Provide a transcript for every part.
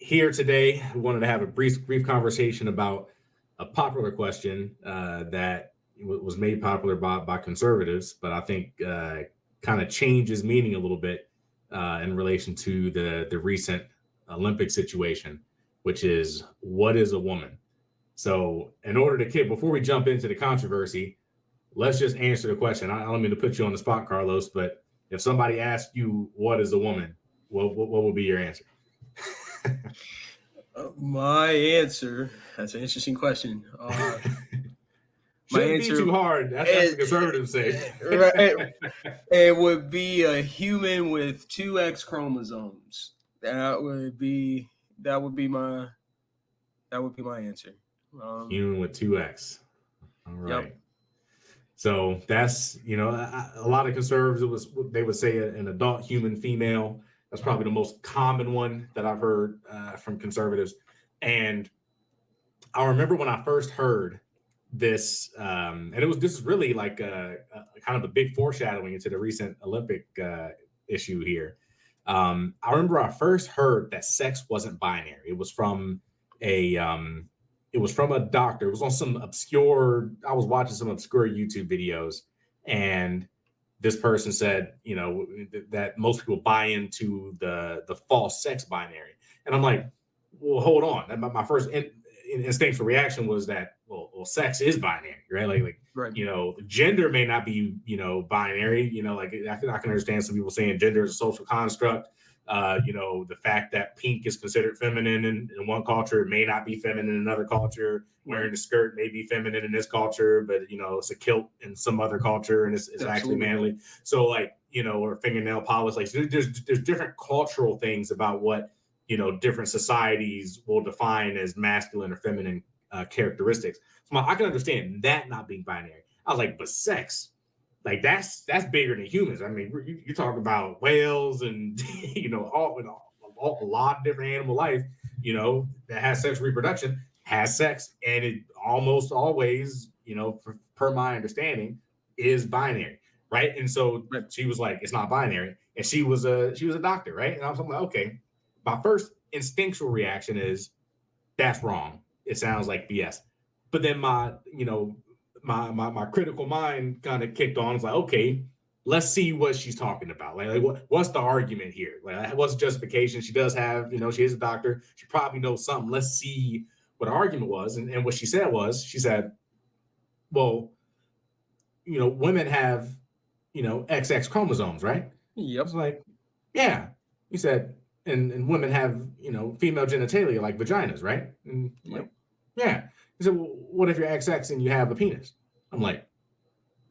here today. We wanted to have a brief conversation about a popular question that was made popular by conservatives, but I think kind of changes meaning a little bit in relation to the recent Olympic situation, which is, what is a woman? So in order to before we jump into the controversy, let's just answer the question. I don't mean to put you on the spot, Carlos, but if somebody asked you, what is a woman, what would be your answer? My answer, that's an interesting question. Shouldn't be too hard. That's what the conservatives say. Right, it would be a human with 2 X chromosomes. That would be my answer. Human with 2 X. All right. Yep. So that's, a lot of conservatives, they would say an adult human female. That's probably the most common one that I've heard from conservatives. And I remember when I first heard this, and this is really like a kind of a big foreshadowing into the recent Olympic issue here. I remember I first heard that sex wasn't binary. It was from a doctor. It was on I was watching some obscure YouTube videos, and this person said, that most people buy into the false sex binary. And I'm like, well, hold on. And my first instinctual reaction was that, well, sex is binary, right? Like, right. Gender may not be, binary, like I can understand some people saying gender is a social construct. The fact that pink is considered feminine in one culture may not be feminine in another culture. Wearing a skirt may be feminine in this culture, but it's a kilt in some other culture, and it's actually manly. So or fingernail polish. Like there's different cultural things about what different societies will define as masculine or feminine characteristics. So I can understand that not being binary. I was like, but sex. Like that's bigger than humans. I mean, you talk about whales and a lot of different animal life, that has sexual reproduction, has sex, and it almost always, per my understanding, is binary, right? And so she was like, it's not binary, and she was a doctor, right? And I was like, okay. My first instinctual reaction is that's wrong. It sounds like BS. But then my critical mind kind of kicked on. It's like, okay, let's see what she's talking about. Like what's the argument here? Like, what's the justification? She does have, she is a doctor. She probably knows something. Let's see what the argument was. And what she said was, well, women have, XX chromosomes, right? Yep. It's like, yeah. He said, and women have, female genitalia like vaginas, right? And yep. Yeah. He said, well, what if you're XX and you have a penis? I'm like,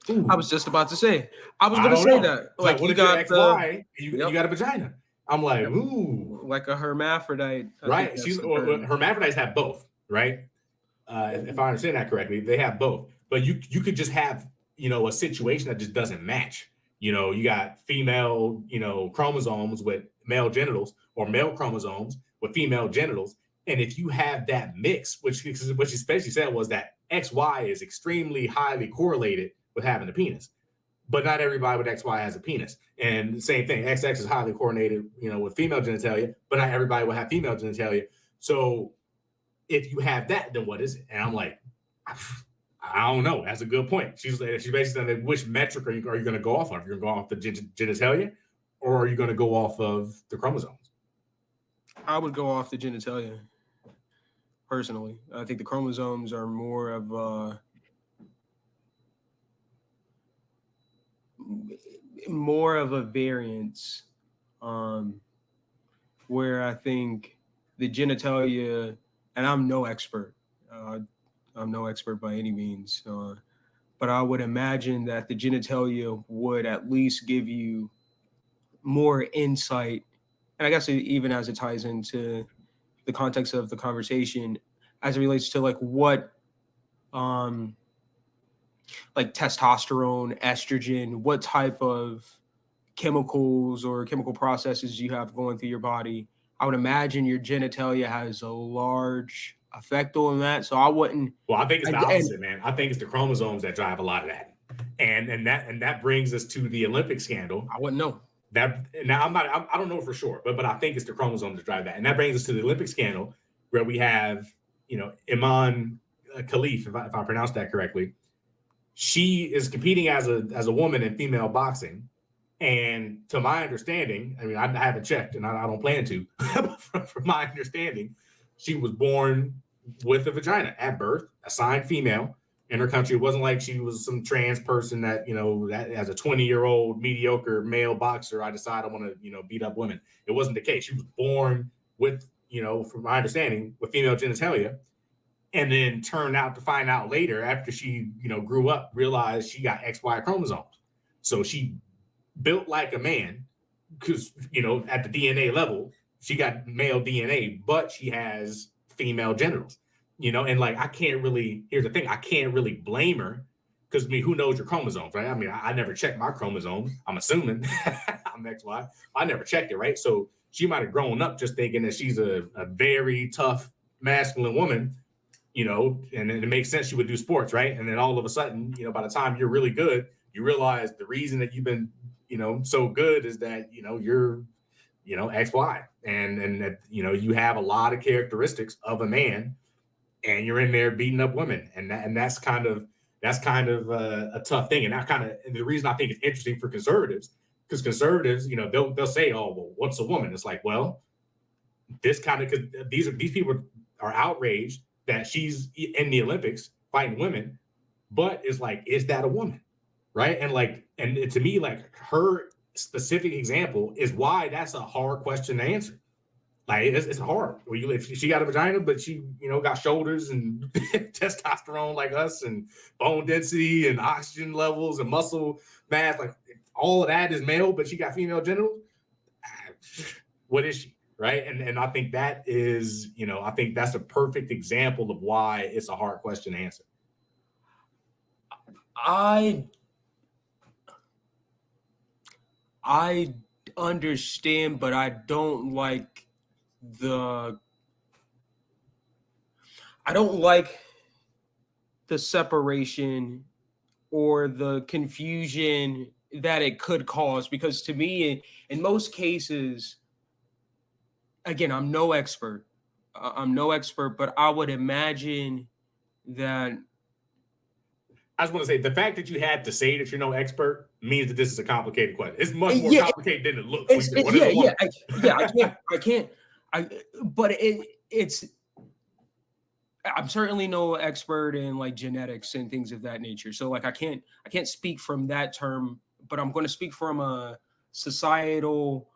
ooh. I was just about to say. I was going to say that. Like, what if you're XY and you got a vagina? I'm like, ooh. Like a hermaphrodite. Right. Hermaphrodites have both, right? If I understand that correctly, they have both. But you could just have, a situation that just doesn't match. You got female, chromosomes with male genitals, or male chromosomes with female genitals. And if you have that mix, which she especially said was that XY is extremely highly correlated with having a penis, but not everybody with XY has a penis. And the same thing, XX is highly correlated, with female genitalia, but not everybody will have female genitalia. So if you have that, then what is it? And I'm like, I don't know. That's a good point. She basically said, which metric are you going to go off of? You're going to go off the genitalia, or are you going to go off of the chromosomes? I would go off the genitalia. Personally, I think the chromosomes are more of a variance, where I think the genitalia, and I'm no expert. I'm no expert by any means, but I would imagine that the genitalia would at least give you more insight, and I guess even as it ties into the context of the conversation, as it relates to what testosterone, estrogen, what type of chemicals or chemical processes you have going through your body. I would imagine your genitalia has a large effect on that. So I wouldn't. Well, I think it's the opposite, man. I think it's the chromosomes that drive a lot of that. And that brings us to the Olympic scandal. I wouldn't know. That now I don't know for sure, but I think it's the chromosomes that drive that. And that brings us to the Olympic scandal where we have, Imane Khelif, if I pronounced that correctly. She is competing as a woman in female boxing. And to my understanding, I mean, I haven't checked and I don't plan to, but from my understanding, she was born with a vagina at birth, assigned female in her country. It wasn't like she was some trans person that, that as a 20-year-old mediocre male boxer, I decide I want to, beat up women. It wasn't the case. She was born with, from my understanding, with female genitalia, and then turned out to find out later after she, grew up, realized she got XY chromosomes. So she built like a man because, at the DNA level, she got male DNA, but she has female genitals, and like, here's the thing, I can't really blame her because, I mean, who knows your chromosomes, right? I mean, I never checked my chromosomes. I'm assuming I'm XY. I never checked it, right? So she might have grown up just thinking that she's a very tough masculine woman, and it makes sense she would do sports, right? And then all of a sudden, by the time you're really good, you realize the reason that you've been, so good is that, you're, XY and that, you have a lot of characteristics of a man and you're in there beating up women. And that's kind of a tough thing. And the reason I think it's interesting for conservatives, because conservatives, they'll say, oh, well, what's a woman? It's like, well, these people are outraged that she's in the Olympics fighting women, but it's like, is that a woman? Right. And to me, like, her specific example is why that's a hard question to answer. Like, it's hard. If she got a vagina, but she, got shoulders and testosterone like us and bone density and oxygen levels and muscle mass, like all of that is male, but she got female genitals. What is she? Right. And I think that is, I think that's a perfect example of why it's a hard question to answer. I understand, but I don't like the separation or the confusion that it could cause, because to me, in most cases, again, I'm no expert, but I would imagine that. I just want to say the fact that you had to say that you're no expert means that this is a complicated question. It's much more complicated than it looks. I'm certainly no expert in like genetics and things of that nature. So like I can't speak from that term, but I'm going to speak from a societal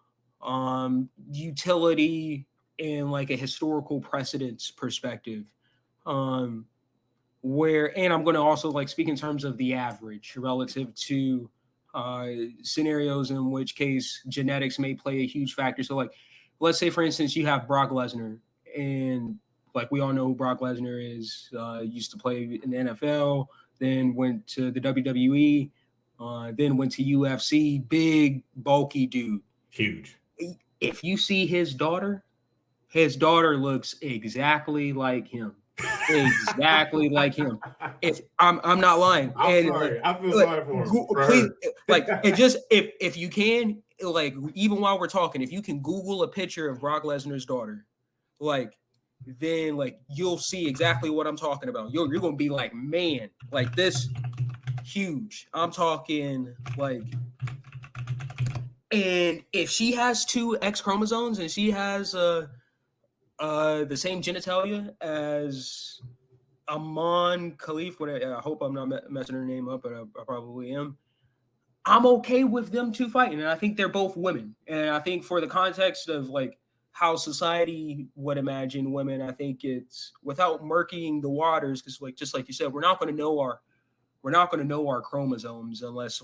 utility and like a historical precedence perspective. And I'm going to also like speak in terms of the average relative to scenarios in which case genetics may play a huge factor. So like, let's say for instance, you have Brock Lesnar, and like we all know who Brock Lesnar is, used to play in the NFL, then went to the WWE, then went to UFC, big, bulky dude. Huge. If you see his daughter looks exactly like him. Exactly like him. If I'm not lying. I'm sorry. I feel sorry for him. Please, like, and just if you can, like, even while we're talking, if you can Google a picture of Brock Lesnar's daughter, like, then like you'll see exactly what I'm talking about. You're gonna be like, man, like this huge. I'm talking like, and if she has 2 X chromosomes and she has the same genitalia as Imane Khelif, I hope I'm not messing her name up, but I probably am. I'm okay with them 2 fighting, and I think they're both women. And I think for the context of like how society would imagine women, I think it's without murkying the waters, because like just like you said, we're not going to know our chromosomes unless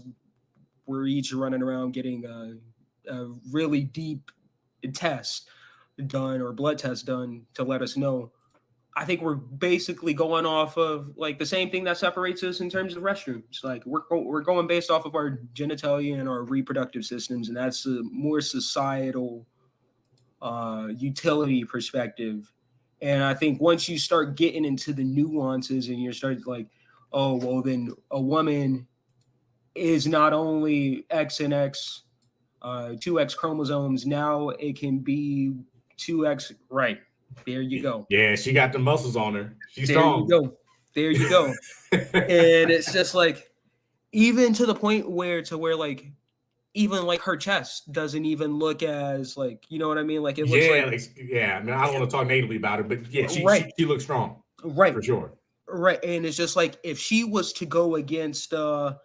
we're each running around getting a really deep test done or blood test done to let us know. I think we're basically going off of like the same thing that separates us in terms of restrooms. Like we're going based off of our genitalia and our reproductive systems, and that's a more societal utility perspective. And I think once you start getting into the nuances and you start like, oh, well, then a woman is not only X and X 2X chromosomes. Now it can be 2X. Right. There you go. Yeah, she got the muscles on her. She's There strong. you go. There you go. And it's just like, even to the point where like, even like her chest doesn't even look as like, you know what I mean? Like it looks I mean, I don't want to talk negatively about it, but yeah, she looks strong. Right. For sure. Right. And it's just like, if she was to go against Imane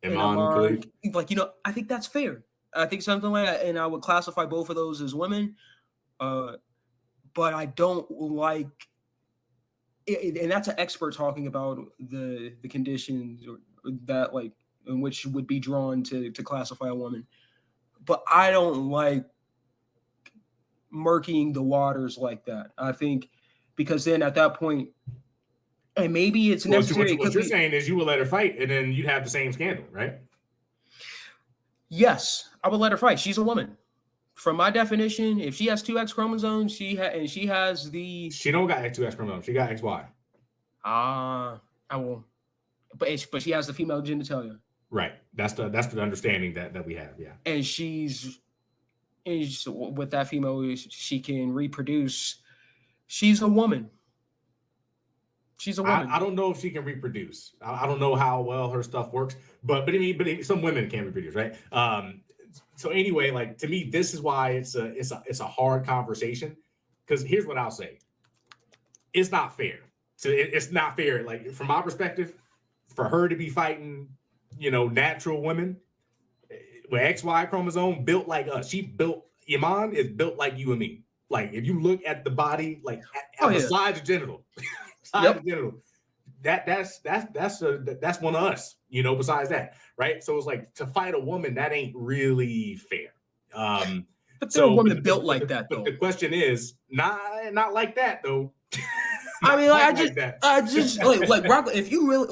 Khelif, like, I think that's fair. I think something like that, and I would classify both of those as women. But I don't like it, and that's an expert talking about the conditions that like in which would be drawn to classify a woman. But I don't like murkying the waters like that. I think because then at that point, and maybe it's necessary. What you're saying is you would let her fight, and then you'd have the same scandal, right? Yes, I would let her fight. She's a woman. From my definition, if she has 2X chromosomes, she has the. She don't got 2X chromosomes. She got XY. I will, but she has the female genitalia. Right. That's the understanding that we have. Yeah. And she's with that female, she can reproduce. She's a woman. She's a woman. I don't know if she can reproduce. I don't know how well her stuff works, but some women can reproduce, right? So anyway, like to me, this is why it's a hard conversation, because here's what I'll say: it's not fair. So it's not fair. Like from my perspective, for her to be fighting, natural women with XY chromosome built like us. Imane is built like you and me. Like if you look at the body, like besides the genital. Yep. That's one of us, besides that, right? So it's like, to fight a woman, that ain't really fair. But there are women built like that, though. But the question is, not like that, though. I mean, I just like Brock, if you really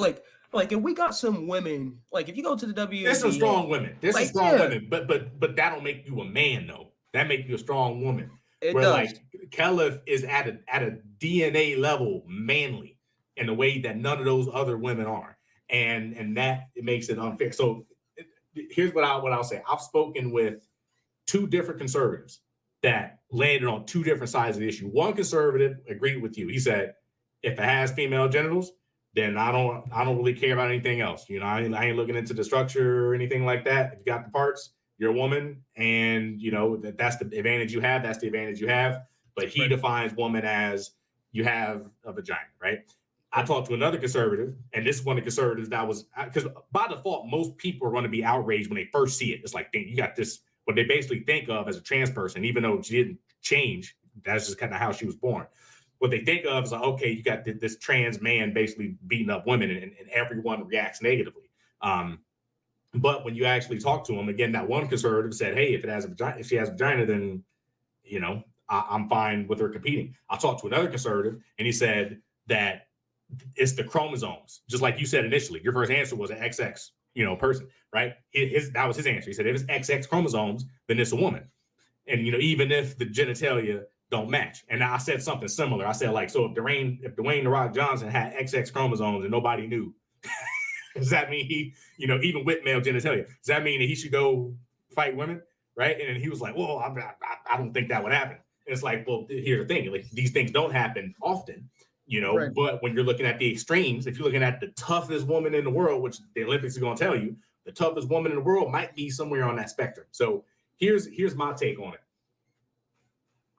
like if we got some women, like if you go to the WNBA, there's some strong women. Women, but that don't make you a man, though. That make you a strong woman. It does. Like Khelif is at a DNA level manly in a way that none of those other women are, and that it makes it unfair. So here's what I'll say: I've spoken with two different conservatives that landed on two different sides of the issue. One conservative agreed with you. He said, if it has female genitals, then I don't really care about anything else. I ain't looking into the structure or anything like that. If you got the parts, you're a woman, and that's the advantage you have. That's the advantage you have. But he defines woman as you have a vagina, right? I talked to another conservative, and this is one of the conservatives that was, because by default, most people are going to be outraged when they first see it. It's like, you got this, what they basically think of as a trans person, even though she didn't change. That's just kind of how she was born. What they think of is like, okay, you got this trans man basically beating up women, and everyone reacts negatively. But when you actually talk to him, again, that one conservative said, hey, if she has a vagina, then, I'm fine with her competing. I talked to another conservative, and he said that it's the chromosomes. Just like you said initially, your first answer was an XX, person, right? That was his answer. He said, if it's XX chromosomes, then it's a woman. And, even if the genitalia don't match. And I said something similar. I said, like, so if Dwayne The Rock Johnson had XX chromosomes and nobody knew, does that mean he, even with male genitalia, does that mean that he should go fight women? Right. And then he was like, well, I don't think that would happen. And it's like, well, here's the thing. Like, these things don't happen often, right. But when you're looking at the extremes, if you're looking at the toughest woman in the world, which the Olympics are going to tell you, the toughest woman in the world might be somewhere on that spectrum. So here's my take on it.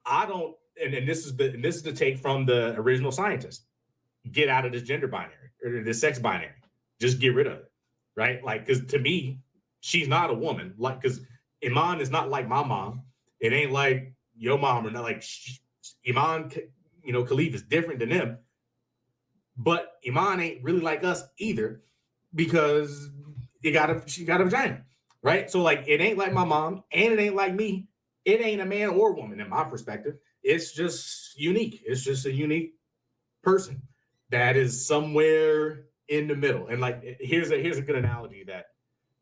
I don't, and this is the take from the original scientist. Get out of this gender binary or this sex binary. Just get rid of it, right? Like, because to me, she's not a woman. Like, because Imane is not like my mom. It ain't like your mom or not. Like, Imane, Khelif is different than them. But Imane ain't really like us either, because she got a vagina, right? So like, it ain't like my mom, and it ain't like me. It ain't a man or woman in my perspective. It's just unique. It's just a unique person that is somewhere in the middle. And like, here's a good analogy that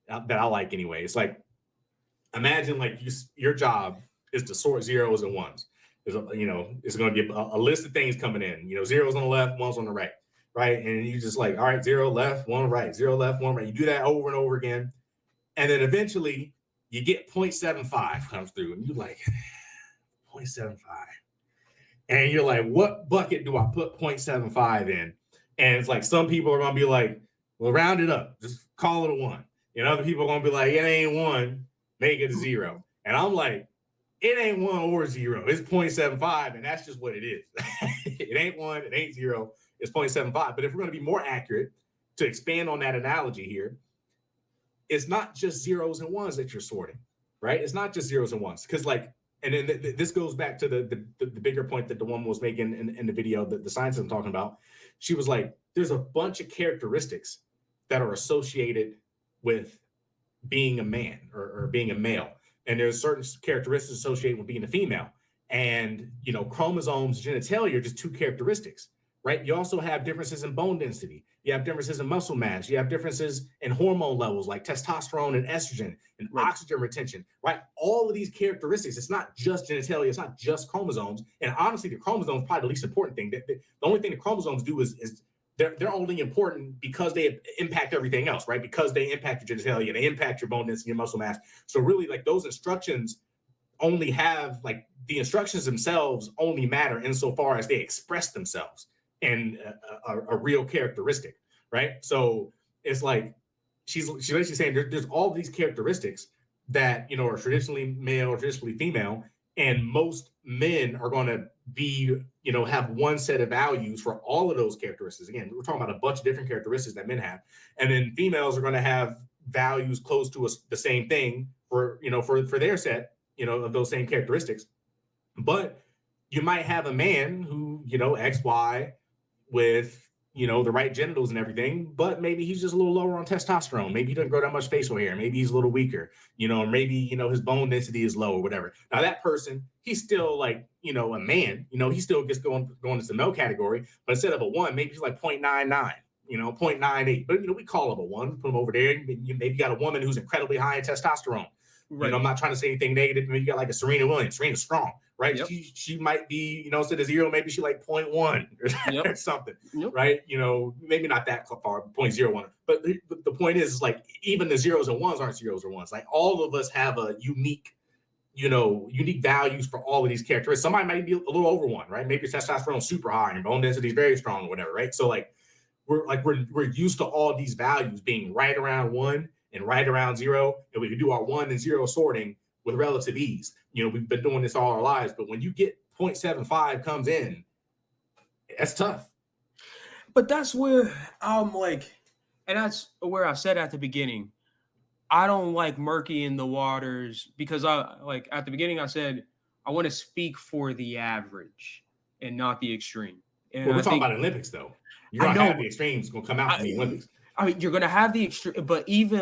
I like anyway. It's like, imagine like your job is to sort zeros and ones. There's it's going to be a list of things coming in. Zeros on the left, ones on the right, right? And you just like, all right, zero left, one right, zero left, one right. You do that over and over again, and then eventually you get 0.75 comes through, and you're like, 0.75. And you're like, what bucket do I put 0.75 in? And it's like, some people are going to be like, well, round it up. Just call it a 1. And other people are going to be like, it ain't 1. Make it a 0. And I'm like, it ain't 1 or 0. It's 0.75. And that's just what it is. It ain't 1. It ain't 0. It's 0.75. But if we're going to be more accurate, to expand on that analogy here, it's not just zeros and ones that you're sorting, right? It's not just zeros and ones. Because like, and then this goes back to the bigger point that the woman was making in the video, the scientist I'm talking about. She was like, there's a bunch of characteristics that are associated with being a man or being a male. And there's certain characteristics associated with being a female. And, you know, chromosomes, genitalia are just 2 characteristics, right? You also have differences in bone density. You have differences in muscle mass. You have differences in hormone levels like testosterone and estrogen and oxygen retention, right? All of these characteristics, it's not just genitalia, it's not just chromosomes. And honestly, the chromosomes are probably the least important thing. The only thing the chromosomes do is they're only important because they impact everything else, right? Because they impact your genitalia, they impact your bone density, your muscle mass. So really, like, those instructions only have, like, the instructions themselves only matter insofar as they express themselves and a real characteristic, right? So it's like she's basically saying there's all these characteristics that, you know, are traditionally male or traditionally female, and most men are going to be, you know, have one set of values for all of those characteristics. Again, we're talking about a bunch of different characteristics that men have, and then females are going to have values close to the same thing for, you know, for their set, you know, of those same characteristics. But you might have a man who, you know, XY with, you know, the right genitals and everything, but maybe he's just a little lower on testosterone. Maybe he doesn't grow that much facial hair. Maybe he's a little weaker, you know, or maybe, you know, his bone density is low or whatever. Now that person, he's still like, you know, a man, you know, he still gets going into the male category, but instead of a 1, maybe he's like 0.99, you know, 0.98. But, you know, we call him a 1, put him over there. Maybe you got a woman who's incredibly high in testosterone. Right. You know, I'm not trying to say anything negative. Maybe you got like a Serena Williams. Serena's strong, right? Yep. She might be, you know, instead of 0, maybe she like 0.1 or, or something, right? You know, maybe not that far, 0.01. But the point is like, even the zeros and ones aren't zeros or ones. Like, all of us have a unique values for all of these characteristics. Somebody might be a little over 1, right? Maybe your testosterone is super high and bone density is very strong or whatever, right? So like, we're used to all these values being right around 1 and right around 0, and we can do our 1 and 0 sorting with relative ease. You know, we've been doing this all our lives, but when you get 0.75 comes in, that's tough. But that's where I'm like, and that's where I said at the beginning, I don't like murkying the waters, because I, like, at the beginning I said I want to speak for the average and not the extreme. And we're talking about Olympics though. You're gonna have the extremes gonna come out in the Olympics. I mean, you're going to have the extreme, but even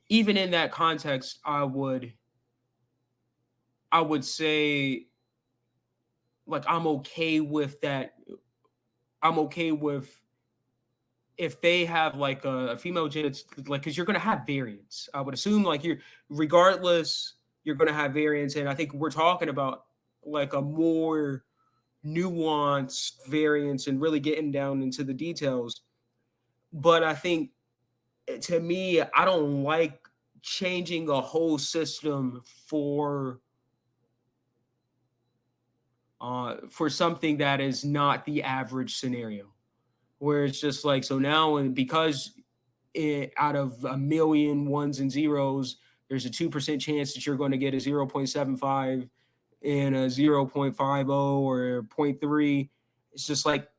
in that context, I would say, like, I'm okay with that. I'm okay with if they have like a female genetics, like, because you're going to have variance. I would assume, like, regardless, you're going to have variance. And I think we're talking about like a more nuanced variance and really getting down into the details. But I think, to me, I don't like changing a whole system for something that is not the average scenario, where it's just like, so now, and because out of a million ones and zeros, there's a 2% chance that you're going to get a 0.75 and a 0.50 or 0.3. It's just like,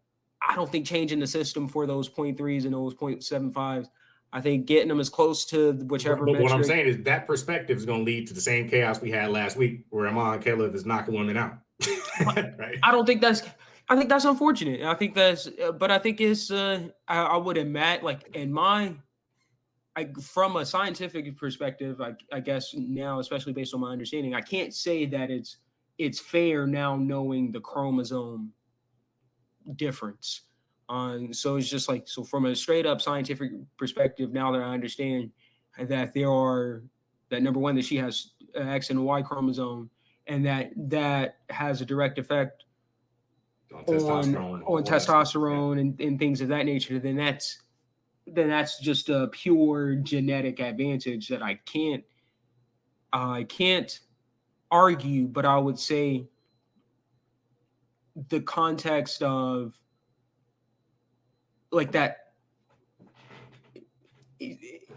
I don't think changing the system for those 0.3s and those 0.75s, I think getting them as close to whichever. But what I'm saying is that perspective is going to lead to the same chaos we had last week, where Imane Khelif is knocking women out. Right? I think that's unfortunate. I think it's, I would imagine, like, from a scientific perspective, I guess now, especially based on my understanding, I can't say that it's fair now knowing the chromosome difference. So it's just like, so from a straight up scientific perspective, now that I understand that that number one, that she has an X and a Y chromosome, and that has a direct effect on testosterone and things of that nature, then that's just a pure genetic advantage that I can't I can't argue, but I would say the context of like that,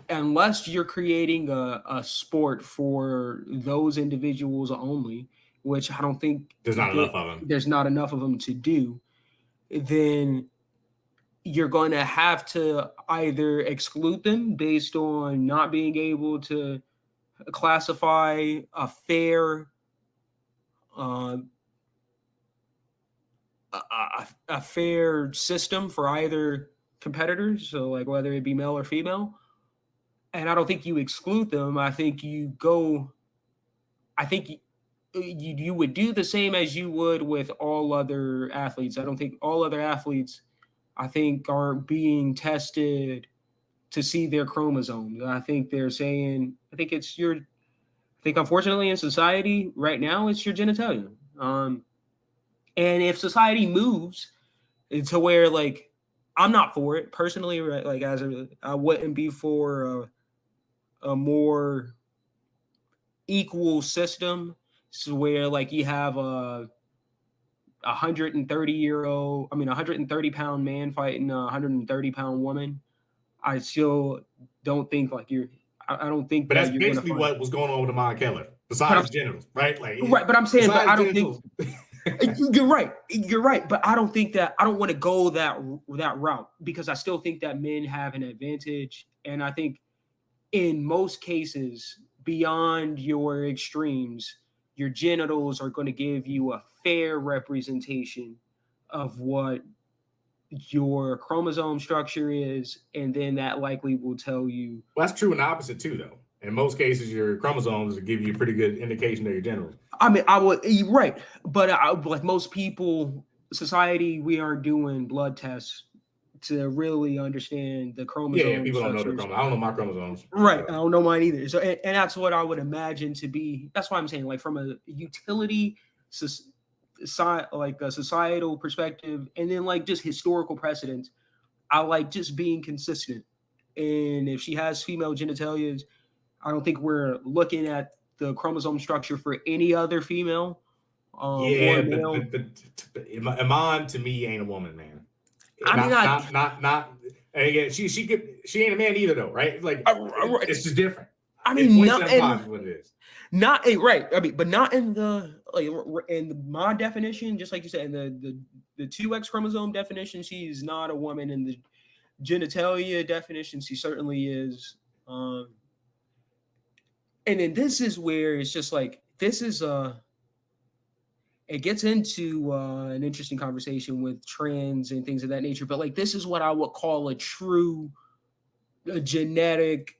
unless you're creating a sport for those individuals only, which I don't think there's not enough of them. There's not enough of them to do, then you're going to have to either exclude them based on not being able to classify a fair a fair system for either competitors, so like whether it be male or female. And I don't think you exclude them. I think you would do the same as you would with all other athletes. I don't think all other athletes, I think, are being tested to see their chromosomes. I think they're saying, I think unfortunately in society right now, it's your genitalia. And if society moves to where, like, I'm not for it personally, right? Like, I wouldn't be for a more equal system, so where like you have a 130-pound man fighting a 130-pound woman. I still don't think like I don't think. But that's basically what was going on with Imane Khelif, besides genitals, right? Like, right, but I'm saying, but I don't genitals. think. You're right, but I don't think that I don't want to go that route, because I still think that men have an advantage, and I think in most cases, beyond your extremes, your genitals are going to give you a fair representation of what your chromosome structure is, and then that likely will tell you. Well, that's true in the opposite too, though. In most cases, your chromosomes will give you a pretty good indication of your genitals. I mean, right, but like most people, society, we aren't doing blood tests to really understand the chromosomes. Yeah, people don't know their chromosomes. I don't know my chromosomes. Right, I don't know mine either. So, and that's what I would imagine to be. That's why I'm saying, like, from a utility, like a societal perspective, and then like just historical precedents, I like just being consistent. And if she has female genitalias, I don't think we're looking at the chromosome structure for any other female. Yeah, but Imane to me ain't a woman, man. Not. And again, she ain't a man either, though, right? Like, it's just different. I mean, not what it is. Not right. I mean, but not in the my definition, just like you said, in the 2X chromosome definition, she's not a woman. In the genitalia definition, she certainly is. And then this is where it's just like, this is it gets into an interesting conversation with trans and things of that nature. But like, this is what I would call a true genetic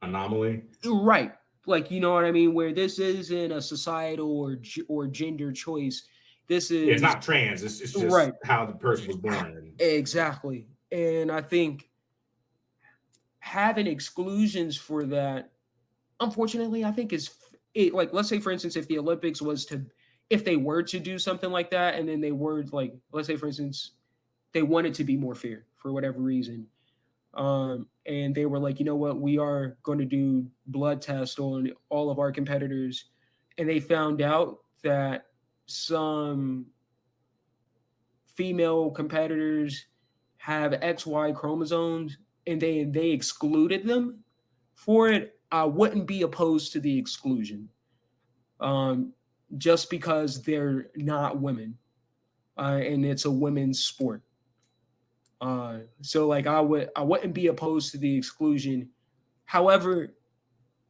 anomaly. Right. Like, you know what I mean? Where this isn't a societal or gender choice. This is, it's not trans. It's just right. How the person was born. Exactly. And I think having exclusions for that, unfortunately, I think like, let's say, for instance, if the Olympics if they were to do something like that, and then they were like, let's say, for instance, they wanted to be more fair for whatever reason. And they were like, you know what, we are going to do blood tests on all of our competitors. And they found out that some female competitors have XY chromosomes, and they excluded them for it. I wouldn't be opposed to the exclusion, just because they're not women, and it's a women's sport. So like, I wouldn't be opposed to the exclusion. However,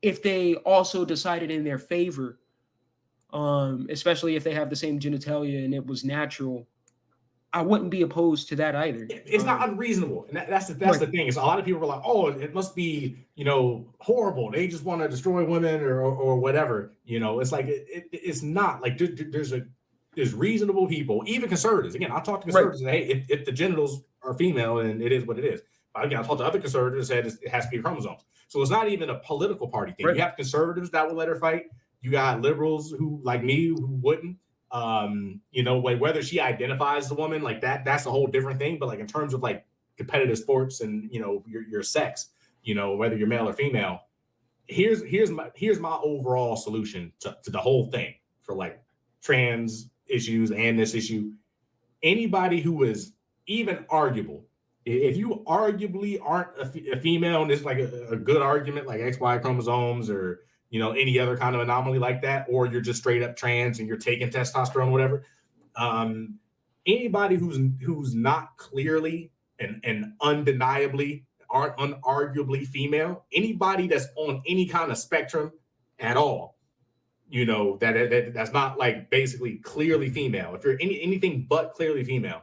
if they also decided in their favor, especially if they have the same genitalia and it was natural, I wouldn't be opposed to that either. It's not unreasonable, and that's the thing. Is a lot of people are like, oh, it must be, horrible. They just want to destroy women or whatever. It's like it's not. Like, there's reasonable people, even conservatives. Again, I'll talk to conservatives and say, hey, if the genitals are female, and it is what it is. But again, I talked to other conservatives and said it has to be chromosomes. So it's not even a political party thing. Right. You have conservatives that will let her fight. You got liberals who, like me, who wouldn't. Whether she identifies as a woman, like that's a whole different thing. But like, in terms of like competitive sports and your sex, whether you're male or female, here's my overall solution to the whole thing for like trans issues and this issue. Anybody who is even arguable, if you arguably aren't a female and it's like a good argument like XY chromosomes or any other kind of anomaly like that, or you're just straight up trans and you're taking testosterone, whatever. Anybody who's not clearly and undeniably or unarguably female, anybody that's on any kind of spectrum at all, that's not like basically clearly female. If you're anything but clearly female,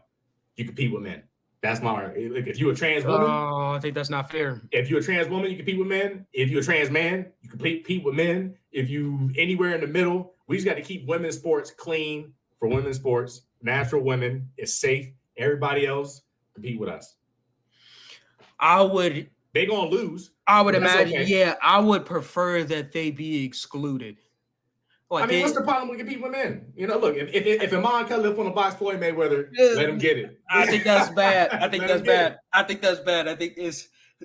you compete with men. That's my argument. If you're a trans woman, I think that's not fair. If you're a trans woman, you compete with men. If you're a trans man, you compete with men. If you anywhere in the middle, we just got to keep women's sports clean for women's sports. Natural women is safe. Everybody else compete with us. They're gonna lose. I would imagine. Okay. Yeah, I would prefer that they be excluded. Like what's the problem with competing with men? Look, if Imane Khelif want to box Floyd Mayweather, let him get it. I think that's bad. I think that's bad. I think that's bad. I think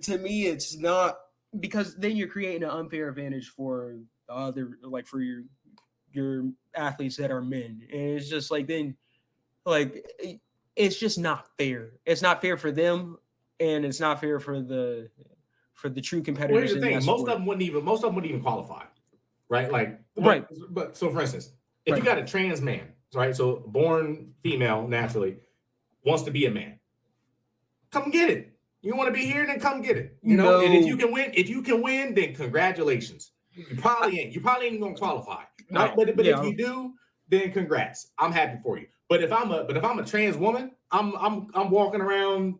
to me, it's not, because then you're creating an unfair advantage for the other, like for your athletes that are men. And it's just like, then like, it's just not fair. It's not fair for them, and it's not fair for the true competitors. Well, here's the thing: most of them wouldn't even qualify. Right, right. But so, for instance, if you got a trans man, right, so born female naturally, wants to be a man, come get it. You want to be here, then come get it. And if you can win, then congratulations. You probably ain't gonna qualify. No, right? But if you do, then congrats. I'm happy for you. But if I'm a trans woman, I'm walking around,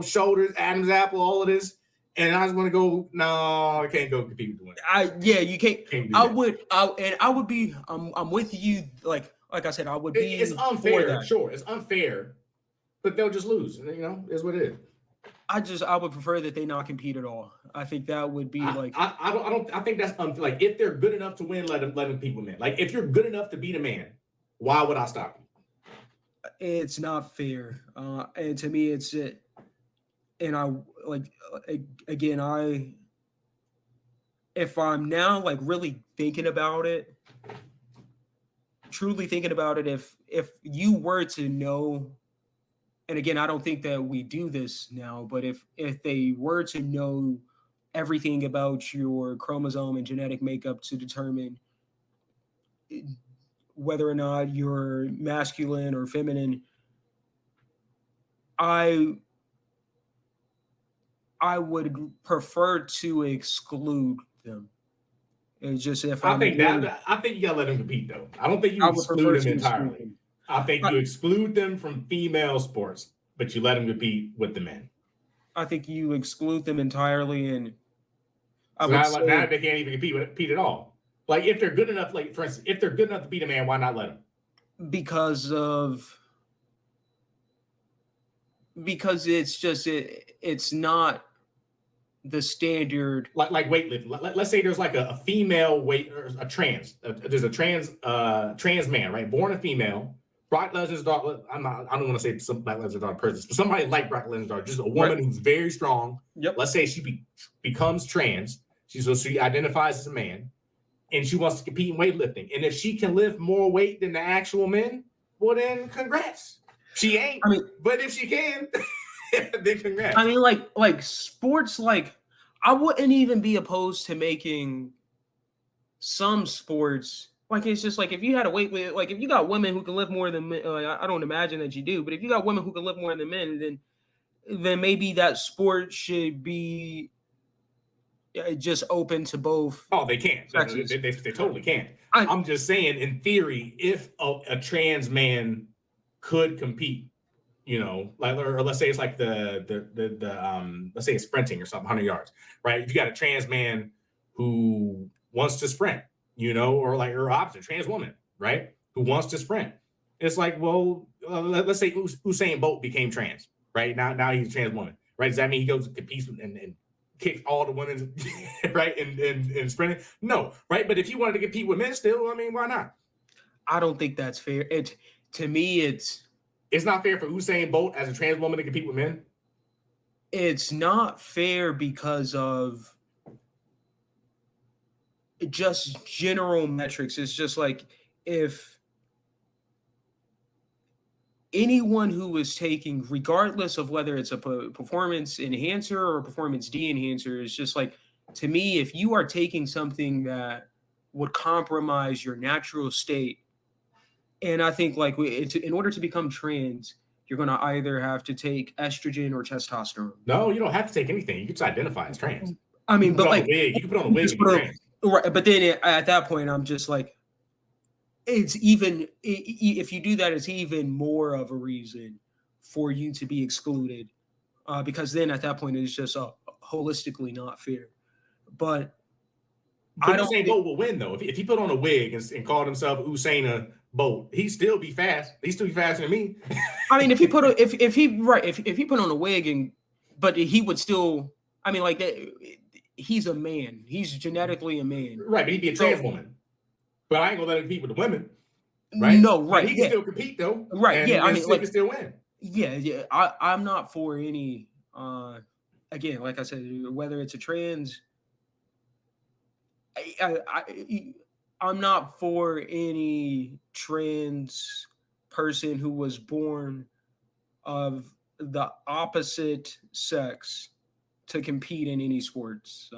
shoulders, Adam's apple, all of this. And I just want to go. No, I can't go compete with the women. You can't. I'm with you. Like I said, I would be. It's unfair. Sure, it's unfair, but they'll just lose. Is what it is. I would prefer that they not compete at all. I think that would be I think that's like, if they're good enough to win, let them compete with men. Like, if you're good enough to beat a man, why would I stop you? It's not fair. And to me, it's it. And I like, again, if I'm now like really thinking about it, truly thinking about it, if you were to know, and again, I don't think that we do this now, but if they were to know everything about your chromosome and genetic makeup to determine whether or not you're masculine or feminine, I would prefer to exclude them. It's just I think you gotta let them compete though. I don't think you exclude them entirely. I think you exclude them from female sports, but you let them compete with the men. I think you exclude them entirely, and now they can't even compete at all. Like, if they're good enough, like for instance, if they're good enough to beat a man, why not let them? Because it's just it's not the standard, like weightlifting. Let's say there's like a female weight, or a trans. There's a trans man, right? Born a female. Brock Lesnar's daughter. I don't want to say some Brock Lesnar's daughter person, but somebody like Brock Lesnar's daughter, just a woman who's very strong. Yep. Let's say she becomes trans. She identifies as a man, and she wants to compete in weightlifting. And if she can lift more weight than the actual men, well then congrats. She ain't. But if she can. Then congrats. Like sports, like I wouldn't even be opposed to making some sports, like, it's just like, if you had a weight, like if you got women who can lift more than men, I don't imagine that you do, but if you got women who can lift more than men, then maybe that sport should be just open to both. Oh, they can. They totally can. I'm just saying, in theory, if a trans man could compete, like, or let's say it's like let's say it's sprinting or something, 100 yards, right? If you got a trans man who wants to sprint, or opposite, trans woman, right, who wants to sprint. It's like, well, let's say Usain Bolt became trans, right? Now he's a trans woman, right? Does that mean he goes and competes and kicks all the women, right, in sprinting? No, right? But if you wanted to compete with men still, why not? I don't think that's fair. To me, it's not fair for Usain Bolt as a trans woman to compete with men. It's not fair because of just general metrics. It's just like if anyone who is taking, regardless of whether it's a performance enhancer or a performance de-enhancer, is just like, to me, if you are taking something that would compromise your natural state, and I think like in order to become trans, you're going to either have to take estrogen or testosterone. No, you don't have to take anything. You can just identify as trans. I mean, but like, you can put on a wig and be trans. Right, but then at that point, I'm just like, it's even if you do that, it's even more of a reason for you to be excluded, because then at that point it's just holistically not fair. But I don't think Bolt will win though. If he put on a wig and called himself Usain Bolt, he'd still be fast. He'd still be faster than me. I mean, if he put on a wig but he would still. I mean, like that. He's a man. He's genetically a man. Right, but he'd be a trans woman. But I ain't gonna let him compete with the women. Right? No, right. He can still compete though. Right. And yeah. I mean, he can still win. Yeah. I'm not for any. Again, like I said, whether it's a trans. I'm not for any trans person who was born of the opposite sex to compete in any sports.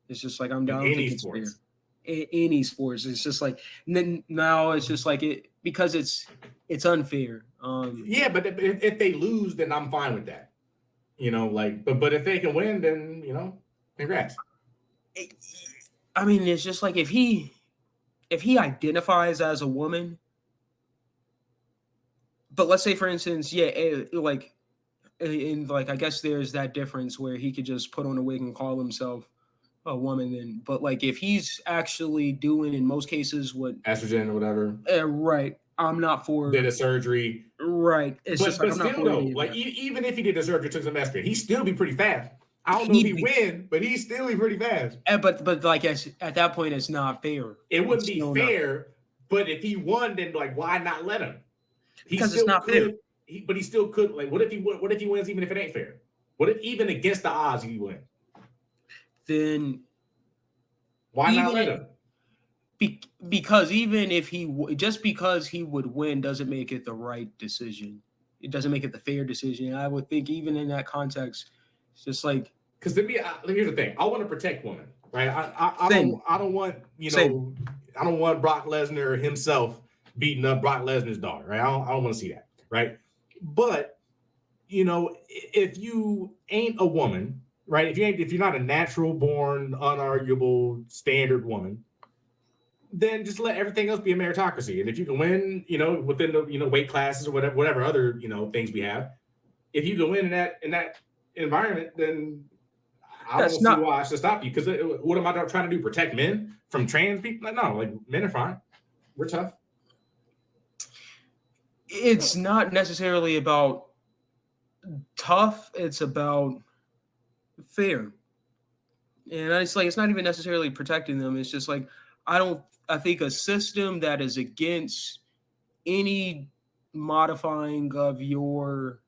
It's just like I'm down with any sports. Any sports. It's just like now it's just like it because it's unfair. Yeah, but if they lose, then I'm fine with that. But if they can win, then congrats. I mean, it's just like if he identifies as a woman, but let's say for instance, I guess there's that difference where he could just put on a wig and call himself a woman. Then, but like if he's actually doing in most cases what estrogen or whatever, right? I'm not for did a surgery, right? It's but still though, like even if he did a surgery, took some estrogen, he'd still be pretty fast. I don't know if he win, but he'd still be pretty fast. But like at that point, it's not fair. It wouldn't be fair. But if he won, then like why not let him? Because it's not fair. But he still could. Like, what if he wins even if it ain't fair? What if even against the odds he win? Then why not let him? Because even if because he would win doesn't make it the right decision. It doesn't make it the fair decision. I would think even in that context, it's just like because to me, here's the thing: I want to protect women, right? I don't want I don't want Brock Lesnar himself beating up Brock Lesnar's daughter, right? I don't want to see that, right? But if you ain't a woman, right? If you're not a natural born, unarguable, standard woman, then just let everything else be a meritocracy. And if you can win, within the weight classes or whatever other things we have, if you can win in that environment, then I don't see why I should stop you. Because what am I trying to do? Protect men from trans people? No, like men are fine. We're tough. It's not necessarily about tough. It's about fair. And it's like, it's not even necessarily protecting them. It's just like, I think a system that is against any modifying of your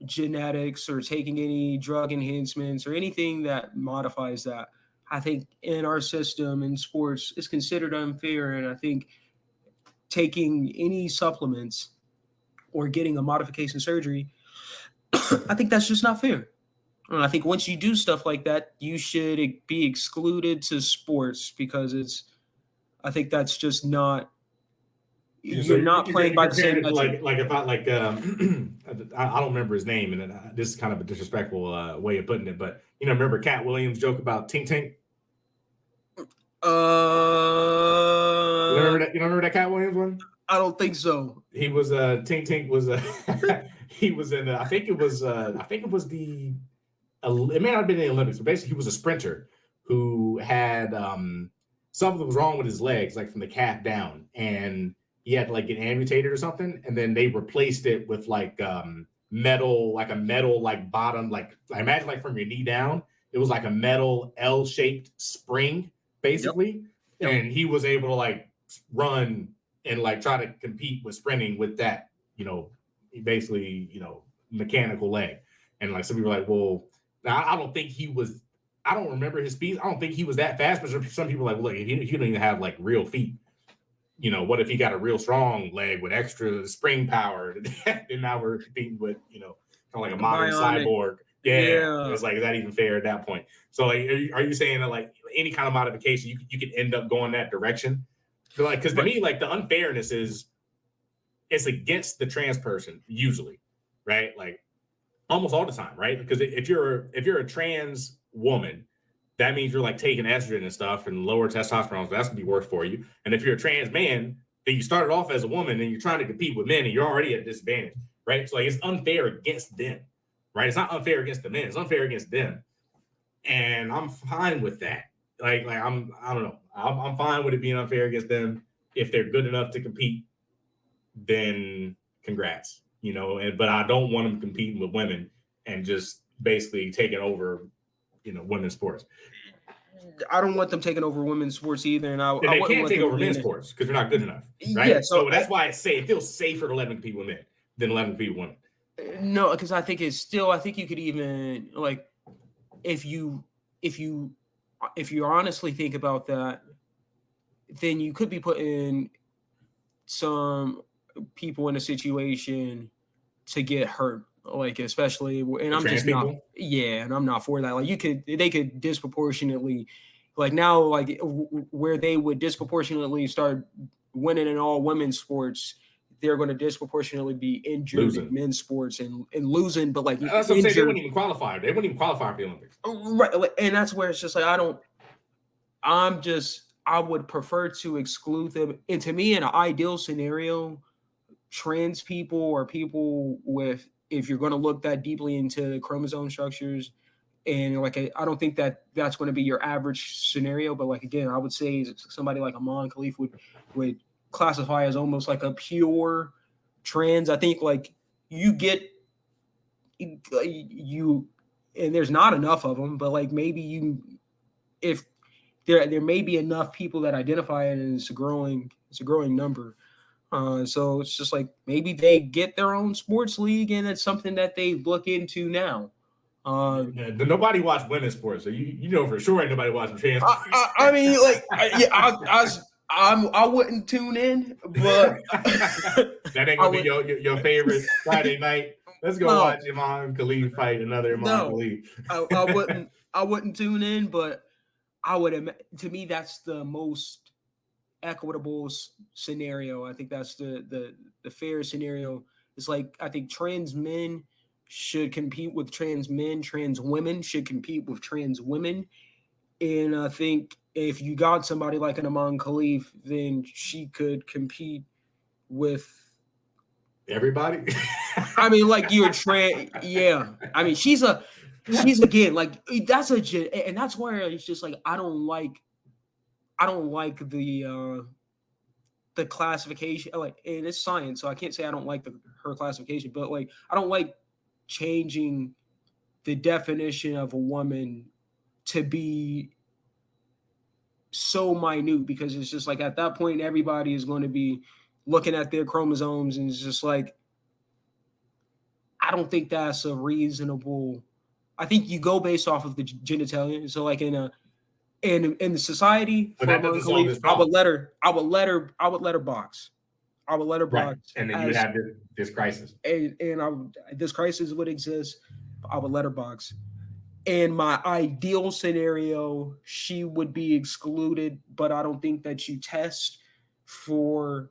genetics or taking any drug enhancements or anything that modifies that, I think in our system in sports is considered unfair. And I think taking any supplements or getting a modification surgery, I think that's just not fair. And I think once you do stuff like that, you should be excluded to sports because I think that's just not. You're not playing by the same. Like if I I don't remember his name, and this is kind of a disrespectful way of putting it, but remember Cat Williams' joke about Tink Tink? You remember that Cat Williams one? I don't think so. He was Tink Tink was he was in I think it was the. It may not have been in the Olympics, but basically he was a sprinter who had something was wrong with his legs, like from the calf down, and he had to like get amputated or something, and then they replaced it with like metal like bottom, like I imagine like from your knee down, it was like a metal L-shaped spring basically, yep. And he was able to like run and like try to compete with sprinting with that, basically mechanical leg, and like some people were like, well. Now, I don't think he was I don't remember his speed. I don't think he was that fast, but some people are like, look, if you don't even have like real feet, you know, what if he got a real strong leg with extra spring power? And now we're competing with, you know, kind of like a modern Bionic. cyborg. Yeah. It's like, is that even fair at that point? So like, are you saying that like any kind of modification, you could end up going that direction? Like, because to me, like the unfairness is it's against the trans person usually, right? Like almost all the time, right? Because if you're a trans woman, that means you're like taking estrogen and stuff and lower testosterone, so that's gonna be worse for you. And if you're a trans man, then you started off as a woman and you're trying to compete with men and you're already at a disadvantage, right? So like it's unfair against them, right? It's not unfair against the men, it's unfair against them. And I'm fine with that. I don't know. I'm fine with it being unfair against them. If they're good enough to compete, then congrats, you know. But I don't want them competing with women and just basically taking over, you know, women's sports. I don't want them taking over women's sports either, and they can't take over men's sports because they're not good enough, right? Yeah, so that's why it feels safer to let them compete with men than let them compete with women. No, because I think I think you could even like if you honestly think about that, then you could be putting some people in a situation to get hurt, like especially, and I'm just not, and I'm not for that. Like they could disproportionately, like now, like where they would disproportionately start winning in all women's sports, they're going to disproportionately be injured in men's sports and losing. But like that's what I'm saying, they wouldn't even qualify. They wouldn't even qualify for the Olympics, right? And that's where it's just like I would prefer to exclude them. And to me, in an ideal scenario, trans people or people with, if you're going to look that deeply into the chromosome structures, and like I don't think that that's going to be your average scenario, but like again, I would say somebody like Imane Khelif would classify as almost like a pure trans. I think like you and there's not enough of them, but like maybe if there may be enough people that identify it, and it's a growing number. So it's just like maybe they get their own sports league, and it's something that they look into now. Nobody watched women's sports, so you know for sure ain't nobody watching trans. I mean, like, I wouldn't tune in, but that ain't gonna be your favorite Friday night. Let's go watch Imane Khelif fight another Imane Khelif. I wouldn't tune in, but I would. To me, that's the most equitable scenario. I think that's the fair scenario. It's like I think trans men should compete with trans men, trans women should compete with trans women, and I think if you got somebody like an Imane Khelif, then she could compete with everybody. I mean, like you're trans, yeah. I mean, she's again like that's and that's where it's just like I don't like the classification, like, and it's science, so I can't say I don't like her classification, but like I don't like changing the definition of a woman to be so minute, because it's just like at that point everybody is going to be looking at their chromosomes, and it's just like I don't think that's a reasonable. I think you go based off of the genitalia. So like in the society, I would let her box. I would let her box, and then you would have this crisis, and this crisis would exist. I would let her box. In my ideal scenario, she would be excluded, but I don't think that you test for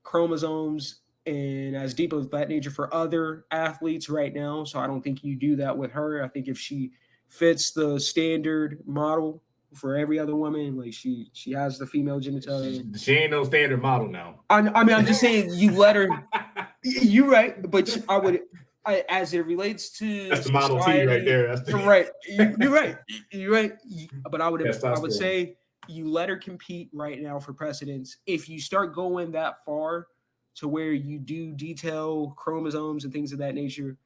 chromosomes and as deep of that nature for other athletes right now. So I don't think you do that with her. I think if she fits the standard model for every other woman, like she has the female genitalia. She ain't no standard model now. I mean, I'm just saying you let her. You're right, but I would. As it relates to that's the Model T right there. That's right. You're right. You're right. But I would say you let her compete right now for precedence. If you start going that far to where you do detail chromosomes and things of that nature,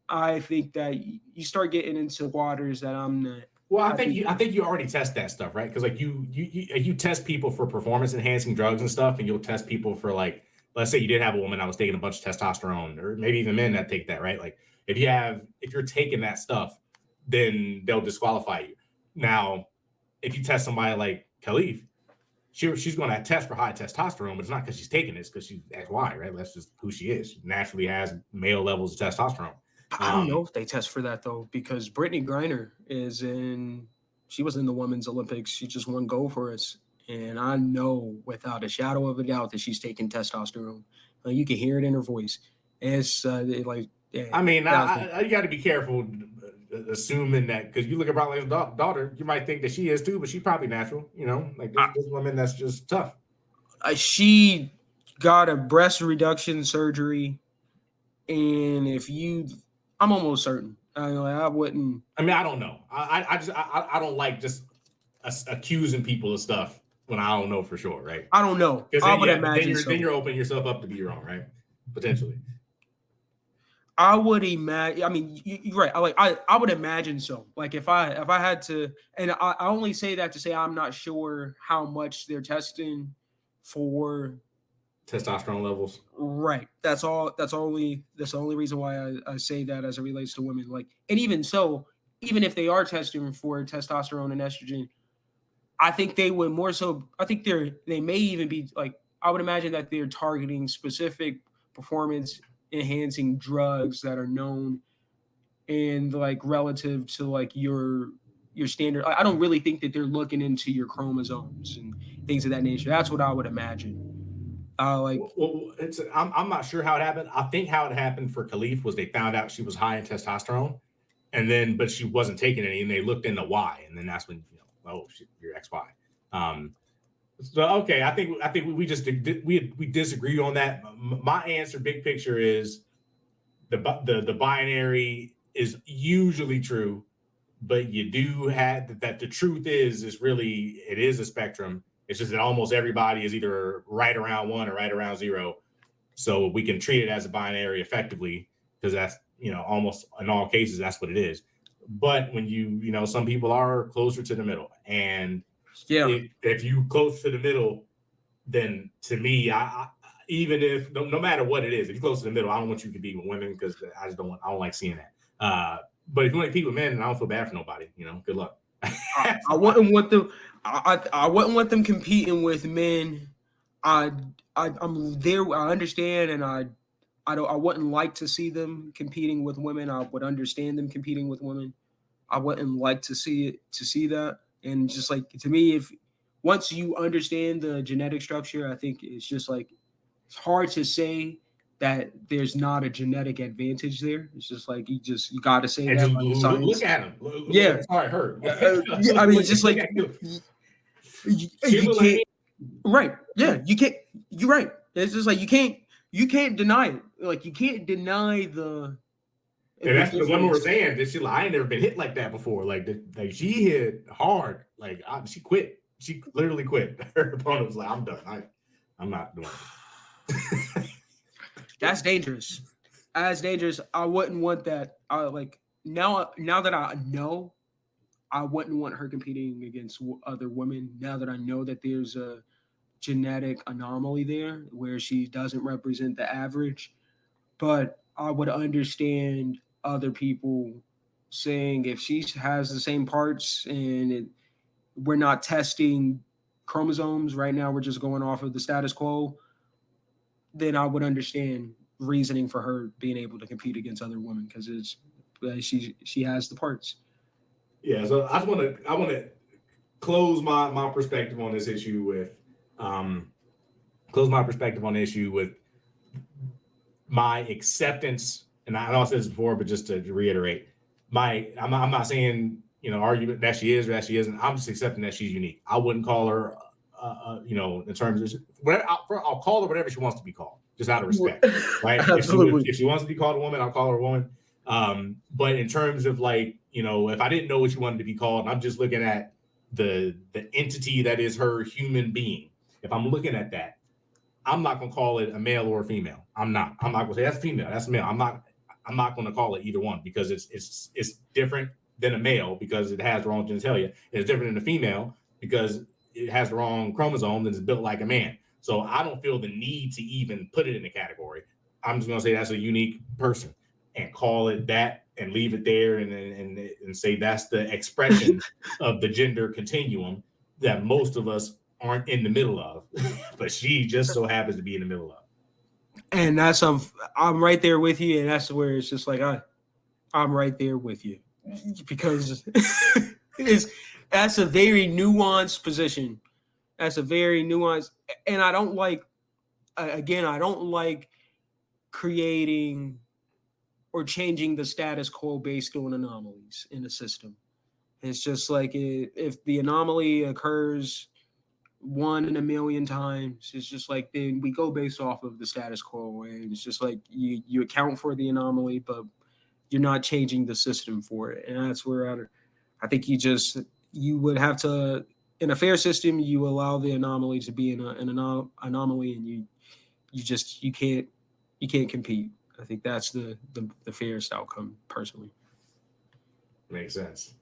I think that you start getting into waters that I'm not. Well, I think you already test that stuff, right? Because like you test people for performance enhancing drugs and stuff, and you'll test people for like. Let's say you did have a woman that was taking a bunch of testosterone, or maybe even men that take that, right? Like if you're taking that stuff, then they'll disqualify you. Now, if you test somebody like Khelif, she's going to test for high testosterone, but it's not because she's taking this, because she's XY, right? That's just who she is. She naturally has male levels of testosterone. I don't know if they test for that though, because Brittany Griner she was in the women's Olympics. She just won gold for us. And I know without a shadow of a doubt that she's taking testosterone. You can hear it in her voice. And it's like, yeah, I mean, you got to be careful assuming that, because you look at Brock Lesnar's daughter, you might think that she is too, but she's probably natural. You know, like this woman that's just tough. She got a breast reduction surgery, and I'm almost certain. I wouldn't. I mean, I don't know. I don't like just accusing people of stuff when I don't know for sure, right? I don't know. Because I would imagine then you're opening yourself up to be wrong, right? Potentially. I would imagine. I mean, you're right. I would imagine so. Like if I had to, and I only say that to say I'm not sure how much they're testing for testosterone levels. Right. That's all. That's the only reason why I say that as it relates to women. Like, and even so, even if they are testing for testosterone and estrogen, I think they would more so. I think they may even be like. I would imagine that they're targeting specific performance enhancing drugs that are known and like relative to like your standard. I don't really think that they're looking into your chromosomes and things of that nature. That's what I would imagine. I'm not sure how it happened. I think how it happened for Khelif was they found out she was high in testosterone, but she wasn't taking any, and they looked into why, and then that's when you're XY. So okay, I think we just we disagree on that. My answer, big picture, is the binary is usually true, but you do have that. The truth is really it is a spectrum. It's just that almost everybody is either right around 1 or right around 0, so we can treat it as a binary effectively, because that's almost in all cases that's what it is. But when some people are closer to the middle, and if you close to the middle, then to me, I even if no matter what it is, if you're close to the middle, I don't want you to compete with women, because I don't like seeing that. But if you want to compete with men, then I don't feel bad for nobody. Good luck. I wouldn't want them. I wouldn't want them competing with men. I'm there. I understand, and I wouldn't like to see them competing with women. I would understand them competing with women. I wouldn't like to see that. And just like, to me, if once you understand the genetic structure, I think it's just like it's hard to say that there's not a genetic advantage there. It's just like you got to say that. Look at him. Yeah, sorry, hurt. I mean, it's just like you can't. Right? Yeah, you can't. You're right. It's just like you can't deny it. Like you can't deny the. And that's the women were saying that I ain't never been hit like that before. Like she hit hard. Like she quit. She literally quit. Her opponent was like, "I'm done. I'm not doing it." That's dangerous. That's dangerous. I wouldn't want that. Now that I know, I wouldn't want her competing against other women. Now that I know that there's a genetic anomaly there where she doesn't represent the average, but I would understand other people saying if she has the same parts and we're not testing chromosomes right now, we're just going off of the status quo, then I would understand reasoning for her being able to compete against other women, because she has the parts. Yeah, so I want to close my perspective on this issue with my acceptance. And I know I said this before, but just to reiterate, I'm not saying argument that she is or that she isn't. I'm just accepting that she's unique. I wouldn't call her in terms of I'll call her whatever she wants to be called, just out of respect, right? If she wants to be called a woman, I'll call her a woman. But in terms of if I didn't know what she wanted to be called, and I'm just looking at the entity that is her human being. If I'm looking at that, I'm not gonna call it a male or a female. I'm not gonna say that's female, that's male. I'm not gonna call it either one, because it's different than a male because it has the wrong genitalia. It's different than a female because it has the wrong chromosome and is built like a man. So I don't feel the need to even put it in the category. I'm just gonna say that's a unique person and call it that. and leave it there and say that's the expression of the gender continuum that most of us aren't in the middle of, but she just so happens to be in the middle of. And that's I'm right there with you, and that's where it's just like I'm right there with you, because that's a very nuanced position. That's a very nuanced, and I don't like. Again, I don't like creating or changing the status quo based on anomalies in the system. It's just like if the anomaly occurs 1 in a million times, it's just like then we go based off of the status quo, and it's just like you account for the anomaly, but you're not changing the system for it. And that's where I think you would have to, in a fair system, you allow the anomaly to be an anomaly, and you can't compete. I think that's the fairest outcome, personally. Makes sense.